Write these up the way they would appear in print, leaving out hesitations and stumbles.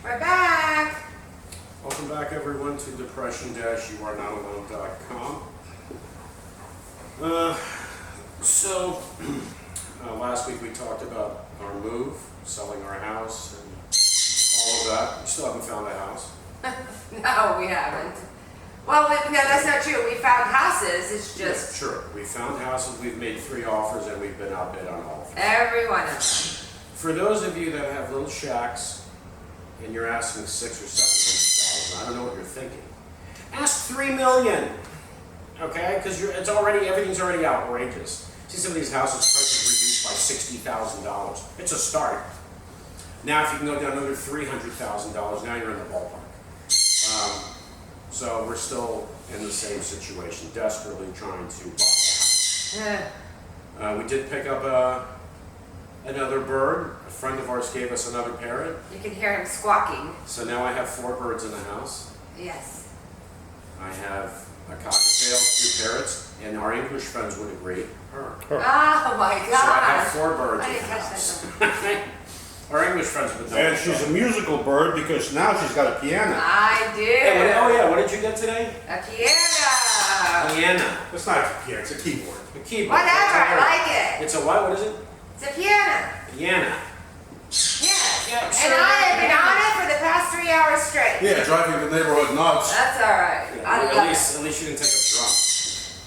We're back. Welcome back, everyone, to depression-youarenot-alone.com. Last week we talked about our move, selling our house, and all of that. We still haven't found a house. No, we haven't. Well, no, that's not true. We found houses. It's just Yeah, sure. We found houses. We've made 3 offers, and we've been outbid on all of them. every one of them. For those of you that have little shacks, and you're asking $600,000 or $700,000, I don't know what you're thinking. Ask $3 million, okay? Because everything's already outrageous. See some of these houses prices reduced by $60,000. It's a start. Now, if you can go down another $300,000, now you're in the ballpark. So we're still in the same situation, desperately trying to buy a house. We did pick up another bird. A friend of ours gave us another parrot. You can hear him squawking. So now I have 4 birds in the house. Yes. I have a cockatiel, 2 parrots, and our English friends would agree, her. Oh my So I have gosh. 4 birds I in the didn't catch house. that. Our English friends would know. And she's a musical bird because now she's got a piano. I do. Oh yeah, what did you get today? A piano. Piano. It's not a piano, it's a keyboard. A keyboard. Whatever. I like it. It's a what? What is it? It's a piano. Piano. Yes. Yeah, And sure. I have been on it for the past 3 hours straight. Yeah, driving the neighborhood nuts. That's all right. I love At least you didn't take up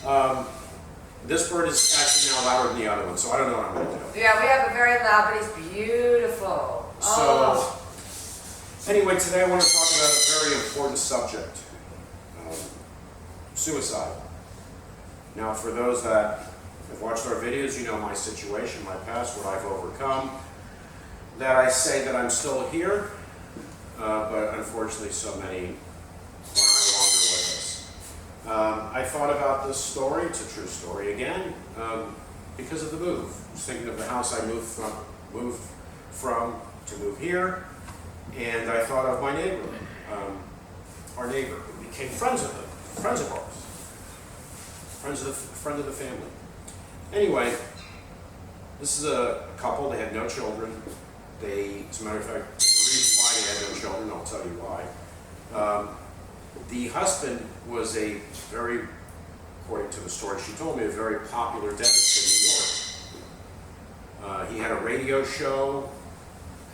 drum. This bird is actually now louder than the other one, so I don't know what I'm going to do. it. Yeah, we have a very loud, but he's beautiful. Oh. So, anyway, today I want to talk about a very important subject, suicide. Now, for those that have watched our videos, you know my situation, my past, what I've overcome, that I say that I'm still here, but unfortunately so many are no longer with us. I thought about this story, it's a true story again, because of the move. I was thinking of the house I moved from to move here, and I thought of my neighbor, our neighbor, who became friends of ours, friend of the family. Anyway, this is a couple. They had no children. As a matter of fact, the reason why they had no children, I'll tell you why. The husband was according to the story she told me, a very popular dentist in New York. He had a radio show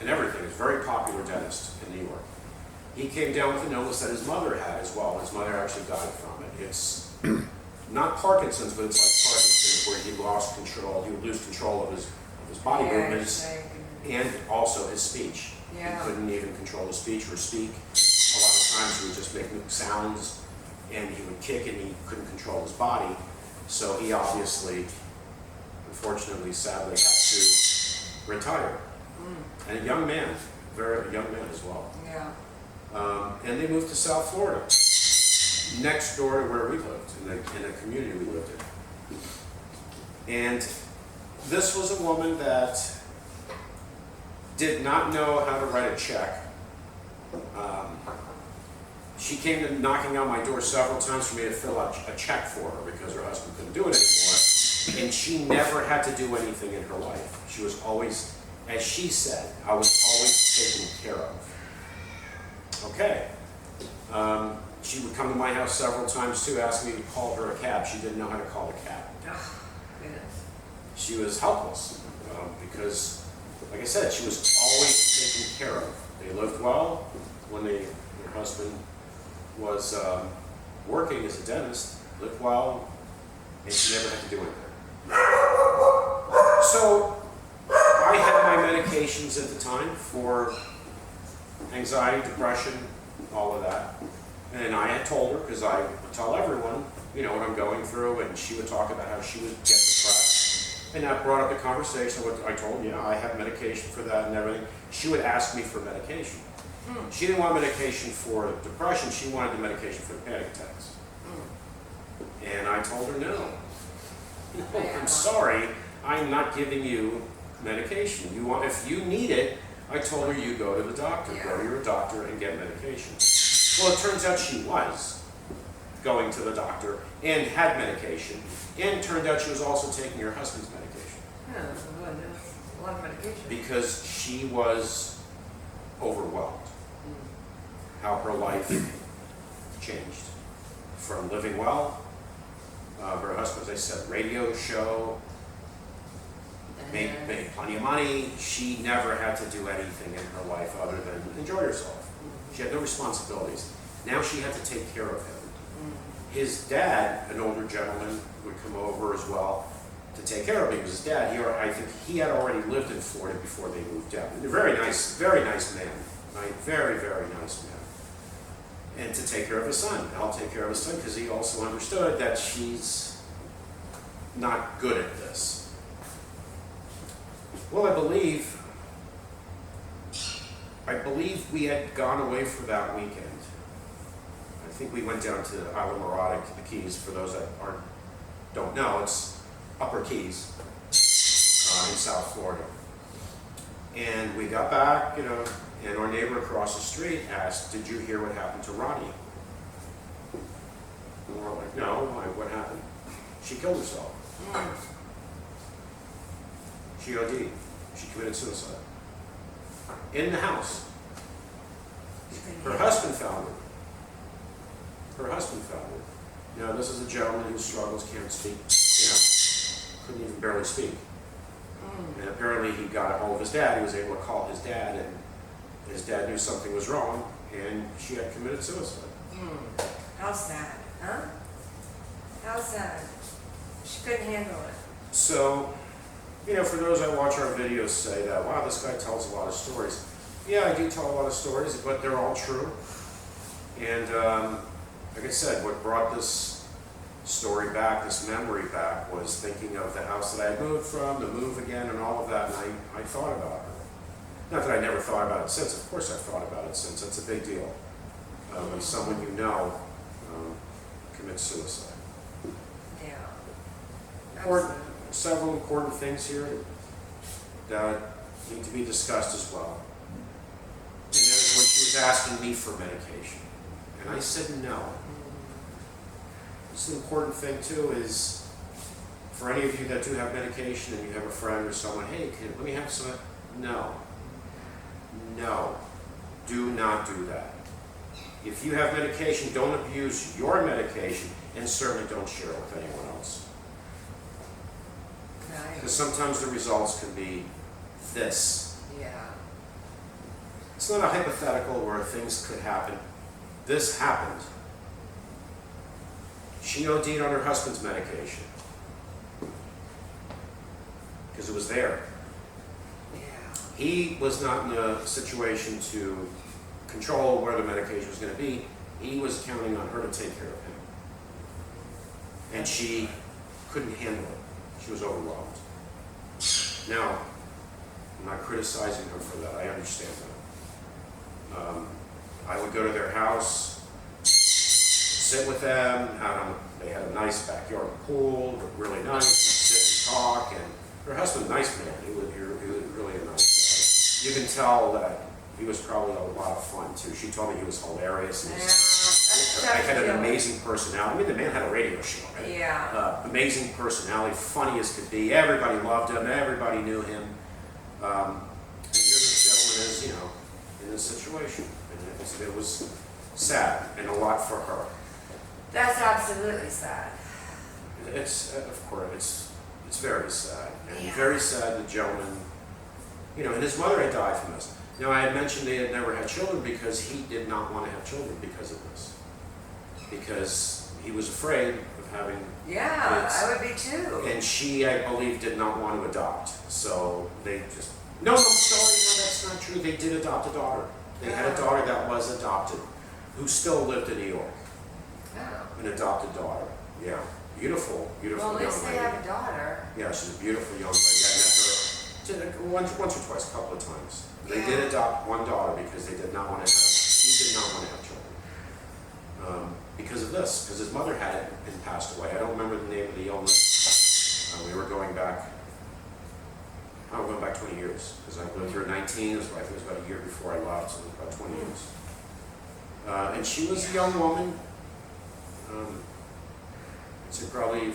and everything. He was a very popular dentist in New York. He came down with an illness that his mother had as well. His mother actually died from it. It's not Parkinson's, but it's like Parkinson's, where he lost control. He would lose control of his body movements and also his speech. Yeah. He couldn't even control his speech or speak. A lot of times he would just make sounds, and he would kick, and he couldn't control his body. So he obviously, unfortunately, sadly, had to retire. And a young man, very young man as well. Yeah. And they moved to South Florida, next door to where we lived, in the community we lived in. And this was a woman that did not know how to write a check. She came to knocking on my door several times for me to fill out a check for her because her husband couldn't do it anymore. And she never had to do anything in her life. She was always, as she said, I was always taken care of. Okay. She would come to my house several times too, asking me to call her a cab. She didn't know how to call a cab. Oh, goodness. She was helpless because, like I said, she was always taken care of. They lived well when her husband was working as a dentist, lived well, and she never had to do anything. So I had my medications at the time for anxiety, depression, all of that. And I had told her, because I would tell everyone, what I'm going through, and she would talk about how she would get depressed. And that brought up the conversation. I told her, I have medication for that and everything. She would ask me for medication. She didn't want medication for depression, she wanted the medication for the panic attacks. And I told her, no. I'm sorry, I'm not giving you medication. If you need it, I told her, you go to the doctor. Go to your doctor and get medication. Well, it turns out she was going to the doctor and had medication. And it turned out she was also taking her husband's medication. Yeah, that's a lot of medication. Because she was overwhelmed. how her life changed. From living well, her husband, as I said, radio show, made plenty of money. She never had to do anything in her life other than enjoy herself. She had no responsibilities. Now she had to take care of him. His dad, an older gentleman, would come over as well to take care of him. Because his dad, I think he had already lived in Florida before they moved down. A very nice man, right? Very, very nice man. And to take care of his son, help take care of his son, because he also understood that she's not good at this. Well, I believe we had gone away for that weekend. I think we went down to Isla Mirada, the Keys. For those that don't know, it's Upper Keys in South Florida. And we got back, and our neighbor across the street asked, "Did you hear what happened to Ronnie?" And we're like, "No, why? What happened?" "She killed herself. She OD'd. She committed suicide. In the house. Her husband found her. Her husband found her. Now, this is a gentleman who struggles, can't speak, couldn't even barely speak. And apparently he got a hold of his dad. He was able to call his dad, and his dad knew something was wrong, and she had committed suicide. How sad, huh? How sad. She couldn't handle it. So, for those that watch our videos say that, wow, this guy tells a lot of stories. Yeah, I do tell a lot of stories, but they're all true. And like I said, what brought this story back, this memory back, was thinking of the house that I had moved from, the move again, and all of that, and I thought about her. Not that I never thought about it since. Of course I've thought about it since. It's a big deal. When someone commits suicide. Yeah. Several important things here that need to be discussed as well. And that is when she was asking me for medication. And I said no. This is an important thing too, is for any of you that do have medication and you have a friend or someone, "Hey, let me have some." No. No. Do not do that. If you have medication, don't abuse your medication, and certainly don't share it with anyone else. Because sometimes the results can be this. Yeah. It's not a hypothetical where things could happen. This happened. She OD'd on her husband's medication. Because it was there. Yeah. He was not in a situation to control where the medication was going to be. He was counting on her to take care of him. And she couldn't handle it. She was overwhelmed. Now, I'm not criticizing her for that. I understand that. I would go to their house, sit with them. They had a nice backyard pool, really nice. We'd sit and talk. And her husband, nice man. He was really a nice guy. You can tell that he was probably a lot of fun too. She told me he was hilarious. I had an amazing personality. I mean, the man had a radio show, right? Yeah. Amazing personality, funny as could be. Everybody loved him. Everybody knew him. And here this gentleman is, in this situation. And it was sad and a lot for her. That's absolutely sad. It's, of course, it's very sad. And Yeah. very sad the gentleman, and his mother had died from this. Now, I had mentioned they had never had children because he did not want to have children because of this. Because he was afraid of having Yeah, kids. I would be too. And she, I believe, did not want to adopt. So they just, no, I'm sorry, no, that's not true. They did adopt a daughter. They had a daughter that was adopted, who still lived in New York. Oh. An adopted daughter. Yeah. Beautiful, beautiful Well, at young least lady. they have a daughter. Yeah, she's a beautiful young lady. I met her once or twice, a couple of times. They Yeah. did adopt one daughter because they did not want to have, he did not want to have children. Because of this, because his mother had it and passed away. I don't remember the name of the illness. We were going back 20 years, because I lived here at 19, his wife was about a year before I left, so it was about 20 years. And she was a young woman, I'd say probably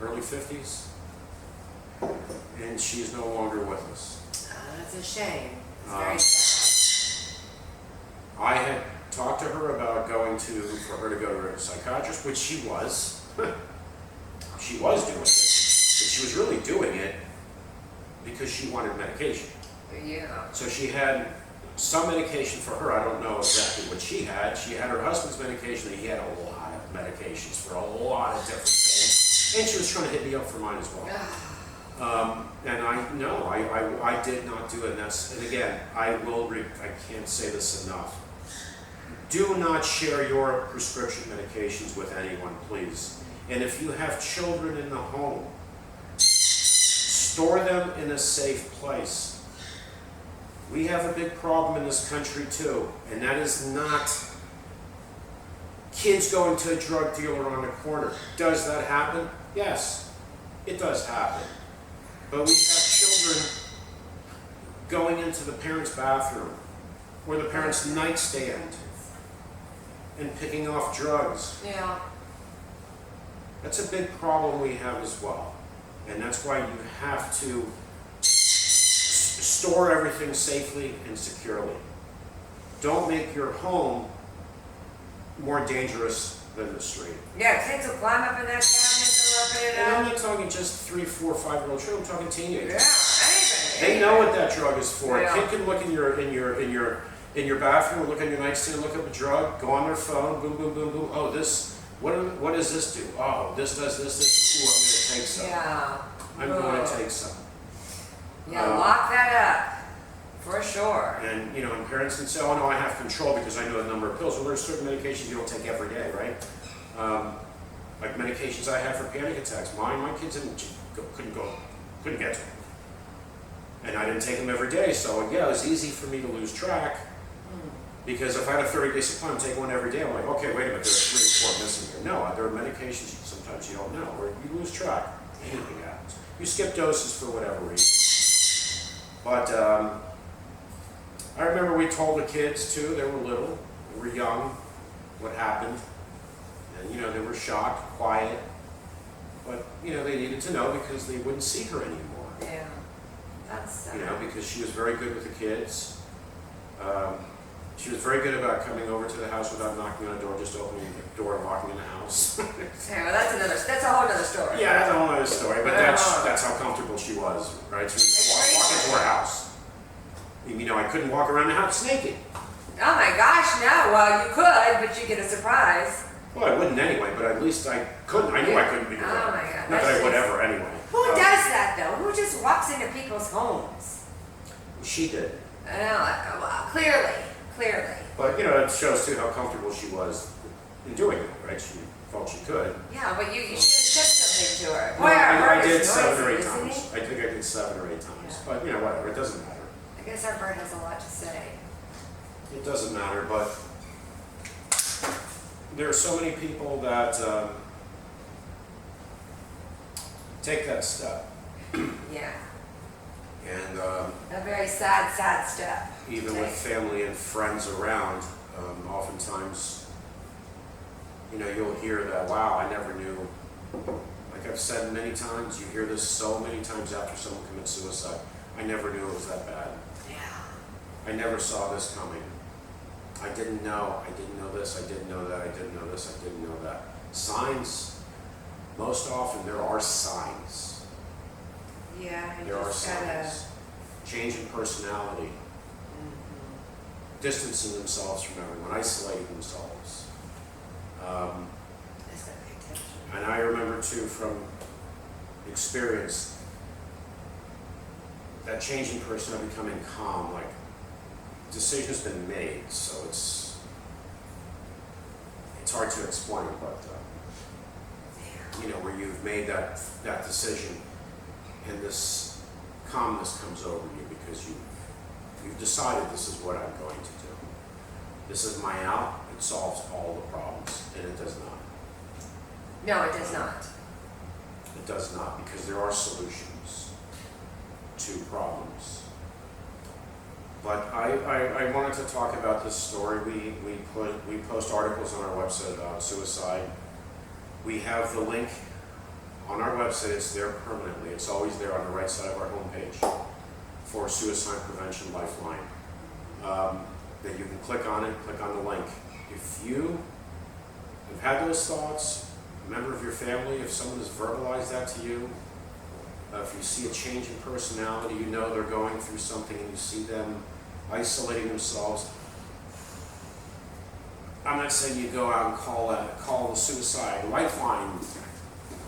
early 50s, and she is no longer with us. That's a shame. It's Um, very sad. I had talked to her about for her to go to a psychiatrist, which she was. She was doing it, but she was really doing it because she wanted medication. Yeah. So she had some medication for her. I don't know exactly what she had. She had her husband's medication, and he had a lot of medications for a lot of different things. And she was trying to hit me up for mine as well. And I did not do it. And again, I can't say this enough. Do not share your prescription medications with anyone, please. And if you have children in the home, store them in a safe place. We have a big problem in this country too, and that is not kids going to a drug dealer on the corner. Does that happen? Yes, it does happen. But we have children going into the parents' bathroom or the parents' nightstand and picking off drugs. Yeah. That's a big problem we have as well. And that's why you have to store everything safely and securely. Don't make your home more dangerous than the street. Yeah, kids will climb up in that cabinet and open it And I'm up. not talking just 3, 4, 5-year-old children, I'm talking teenagers. Yeah, They know what that drug is for. Yeah. A kid can look in your bathroom, look on your nightstand, look up a drug, go on their phone, boom, boom, boom, boom. Oh, what does this do? Oh, this does this. Ooh, I'm going to take some. Yeah. I'm going to take some. Yeah, lock that up. For sure. And parents can say, "Oh no, I have control because I know the number of pills." Well, there's certain medications you don't take every day, right? Like medications I have for panic attacks. My kids couldn't get to them, and I didn't take them every day. So yeah, it was easy for me to lose track because if I had a 30-day supply, I'm taking one every day. I'm like, okay, wait a minute, there's 3 or 4 missing here. No, there are medications sometimes you don't know, or you lose track. Anything happens. You skip doses for whatever reason. But I remember we told the kids too, they were little, they were young, what happened. And they were shocked, quiet. But they needed to know because they wouldn't see her anymore. Yeah. That's Because she was very good with the kids. She was very good about coming over to the house without knocking on the door, just opening the door and walking in the house. yeah, well, that's a whole other story. Yeah, that's a whole other story, but that's how comfortable she was, right? She would walk into our house. I couldn't walk around the house naked. Oh my gosh, no. Well, you could, but you get a surprise. Well, I wouldn't anyway, but at least I couldn't. I knew I couldn't be Oh there. my God. Not that I would ever anyway. Who does that though? Who just walks into people's homes? She did. Well, clearly. But, it shows too how comfortable she was in doing it, right? She felt she could. Yeah, but you should have said something to her. No, Boy, our I bird did is 7 or 8 noisy, times. isn't he? I think I did 7 or 8 times. Yeah. But, whatever, it doesn't matter. I guess our bird has a lot to say. It doesn't matter, but there are so many people that take that step. Yeah. And A very sad step. even with family and friends around, oftentimes, you'll hear that, wow, I never knew. Like I've said many times, you hear this so many times after someone commits suicide, I never knew it was that bad. Yeah. I never saw this coming. I didn't know this, I didn't know that, I didn't know this, I didn't know that. Signs, most often there are signs. Yeah, you There are just gotta. signs. Change in personality, distancing themselves from everyone, isolating themselves. Just gotta pay attention. And I remember too from experience that change in personality, becoming calm, like decision's been made, so it's hard to explain, but where you've made that decision and this calmness comes over you because you've decided this is what I'm going to do. This is my out, it solves all the problems, and it does not. No, it does not. It does not, because there are solutions to problems. But I wanted to talk about this story. We post articles on our website about suicide. We have the link on our website. It's there permanently. It's always there on the right side of our homepage for Suicide Prevention Lifeline. That you can click on it, click on the link, if you have had those thoughts, a member of your family, if someone has verbalized that to you, if you see a change in personality, you know they're going through something and you see them isolating themselves, I'm not saying you go out and call the suicide lifeline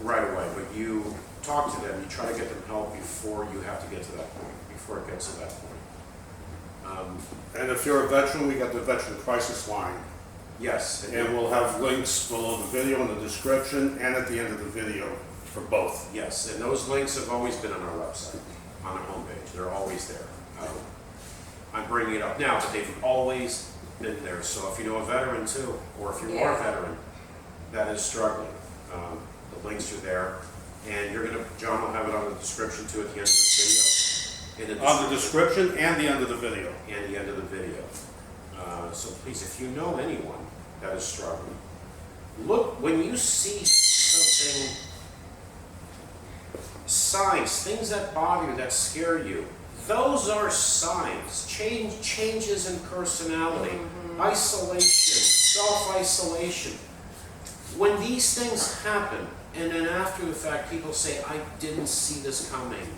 right away, but you talk to them, you try to get them help before you have to get to that point, before it gets to that point. And if you're a veteran, we got the Veteran Crisis Line. Yes, And we'll have links below the video in the description and at the end of the video for both. yes, and those links have always been on our website, on our homepage. They're always there. I'm bringing it up now, but they've always been there. So if you know a veteran too, or if you are a veteran that is struggling, the links are there. And John will have it on the description too at the end of the video. On the description and the end of the video. And the end of the video. So please, if you know anyone that is struggling, look, when you see something, signs, things that bother you, that scare you, those are signs. Changes in personality, isolation, self-isolation. When these things happen, and then after the fact, people say, I didn't see this coming.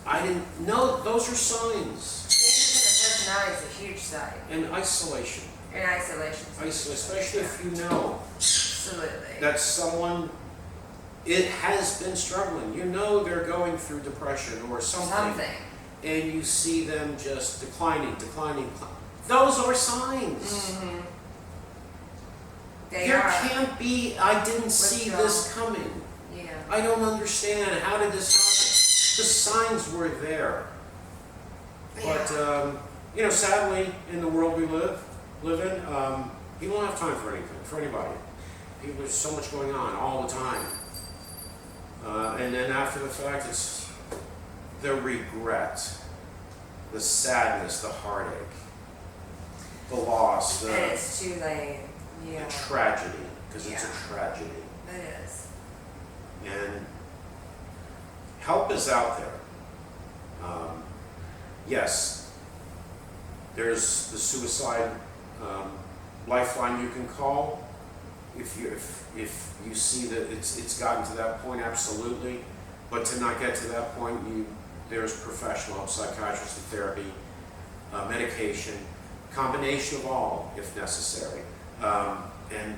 I didn't know, those are signs. Changes in the personality is a huge sign. And isolation. And isolation. Especially if you know Absolutely. that someone, it has been struggling. You know they're going through depression or something. And you see them just declining. Those are signs. There can't be, I didn't see this coming. Yeah. I don't understand. How did this happen? The signs were there. But, sadly, in the world we live in, people don't have time for anything, for anybody. There's so much going on all the time. And then after the fact, it's the regret, the sadness, the heartache, the loss, And it's too late. the tragedy, because it's a tragedy. It is. And help is out there. Yes, there's the suicide lifeline you can call. If you see that it's gotten to that point, absolutely. But to not get to that point, there's professional help, psychiatrist and therapy, medication, combination of all if necessary. And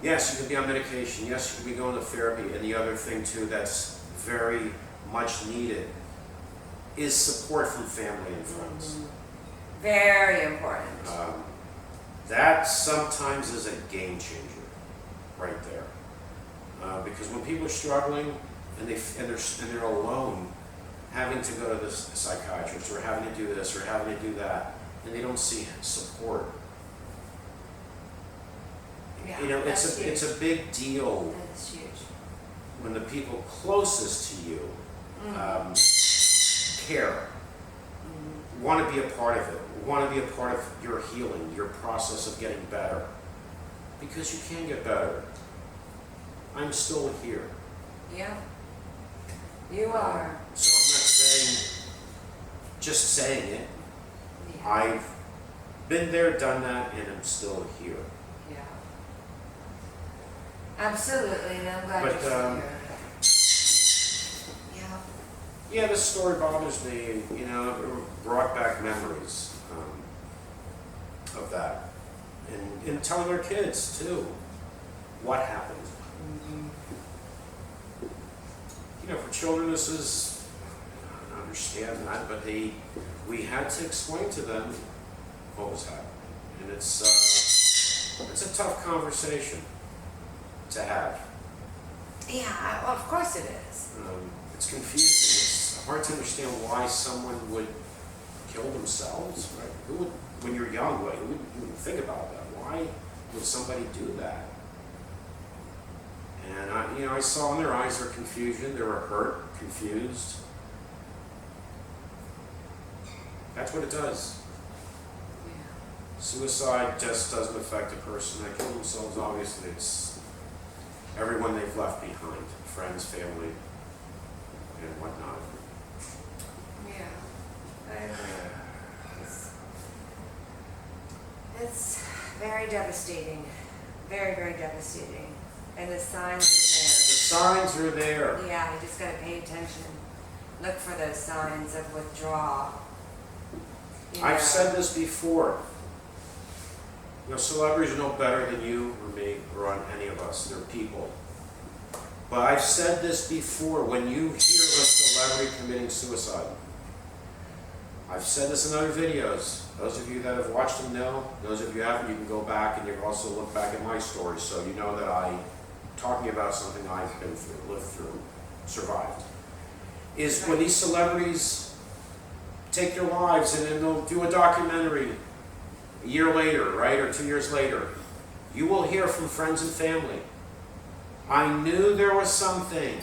yes, you can be on medication. Yes, you can be going to therapy. And the other thing too that's very much needed is support from family and friends. Very important. That sometimes is a game changer, right there. Because when people are struggling and they're alone, having to go to the psychiatrist or having to do this or having to do that, and they don't see support. Yeah, it's a big deal That's huge. when the people closest to you care, want to be a part of it, want to be a part of your healing, your process of getting better. Because you can get better. I'm still here. Yeah. You are. So I'm not saying, just saying it. Yeah. I've been there, done that, and I'm still here. Yeah. Absolutely, and I'm glad But, you're still here. Yeah. Yeah, this story bothers me. It brought back memories of that. And telling our kids, too, what happened. For children, this is, I don't understand that, but we had to explain to them what was happening. And it's a tough conversation to have. Yeah, well, of course it is. It's confusing. It's hard to understand why someone would kill themselves, right? Who would, when you're young, who would think about that? Why would somebody do that? And I saw in their eyes their confusion. They were hurt, confused. That's what it does. Yeah. Suicide just doesn't affect a person that killed themselves. Obviously, it's everyone they've left behind, friends, family, and whatnot. Yeah. I agree. very devastating. Very, very devastating. And the signs The signs are there. are there. Yeah, you just gotta pay attention. Look for those signs of withdrawal. You know. I've said this before. You know, celebrities are no better than you or me or on any of us. They're people. But I've said this before. When you hear of a celebrity committing suicide, I've said this in other videos. Those of you that have watched them know. Those of you who haven't, you can go back and you can also look back at my story, so you know that I'm talking about something I've been through, lived through, survived. Is when these celebrities take their lives and then they'll do a documentary a year later, right, or 2 years later, you will hear from friends and family, I knew there was something,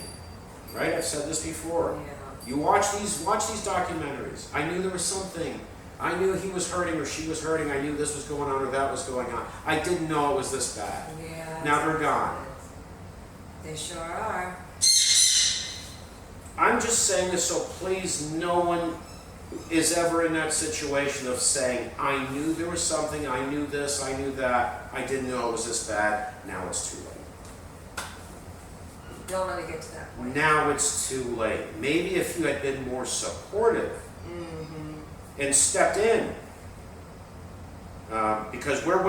right? I've said this before. Yeah. You watch these documentaries. I knew there was something. I knew he was hurting or she was hurting. I knew this was going on or that was going on. I didn't know it was this bad. Yeah. Now they're gone. They sure are. I'm just saying this so please no one is ever in that situation of saying, I knew there was something, I knew this, I knew that, I didn't know it was this bad, now it's too late. Don't let it get to that point. Now it's too late. Maybe if you had been more supportive and stepped in, because we're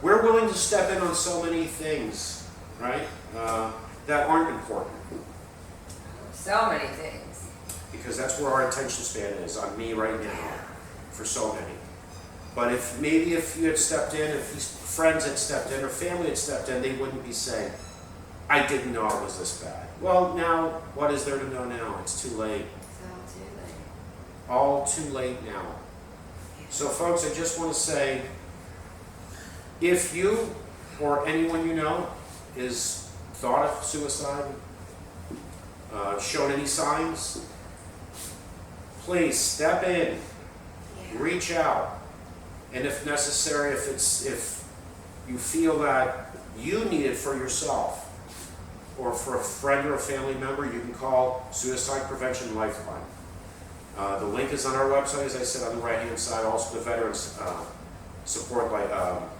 willing to step in on so many things, right, that aren't important. So many things. Because that's where our attention span is, on me right now, for so many. But if maybe if you had stepped in, if these friends had stepped in, or family had stepped in, they wouldn't be saying, I didn't know it was this bad. Well, now, what is there to know now? It's too late. It's all too late. All too late now. So folks, I just want to say, if you or anyone you know is thought of suicide, shown any signs, please step in, Yeah. reach out, and if necessary, if you feel that you need it for yourself or for a friend or a family member, you can call Suicide Prevention Lifeline. The link is on our website, as I said, on the right-hand side. Also, the Veterans Support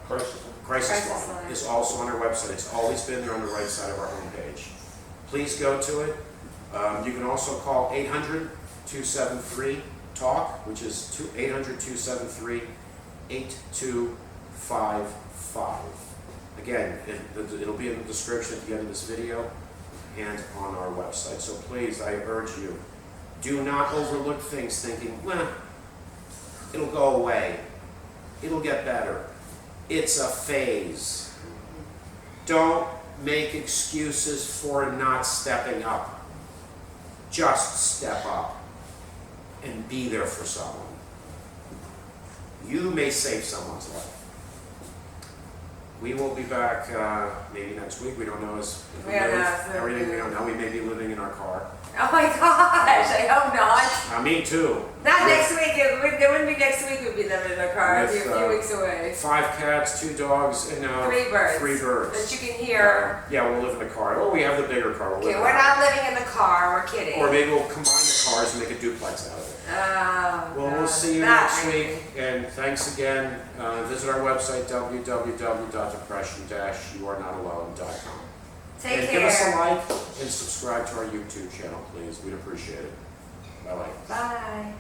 Crisis Crisis Line line. is also on our website. It's always been there on the right side of our homepage. Please go to it. You can also call 800-273-TALK, which is 800-273-8255. Again, it'll be in the description at the end of this video and on our website. So please, I urge you, do not overlook things thinking, well, it'll go away. It'll get better. It's a phase. Don't make excuses for not stepping up. Just step up and be there for someone. You may save someone's life. We will be back maybe next week. We don't know if We don't know. everything we don't know. We may be living in our car. Oh my gosh, I hope not. Me too. Not With next week. It wouldn't be next week. We'd be living in a car. It'd be a With, few weeks away. 5 cats, 2 dogs, and 3 birds. 3 birds. That you can hear. Yeah, we'll live in the car. Oh, we have the bigger car. We'll Okay, live we're in not living in the car. We're kidding. Or maybe we'll combine the cars and make a duplex out of it. Oh, Well, God. we'll see you That next I week, think. and thanks again. Visit our website, www.depression-youarenotalone.com. Take And care. give us a like and subscribe to our YouTube channel, please. We'd appreciate it. Bye-bye. Bye.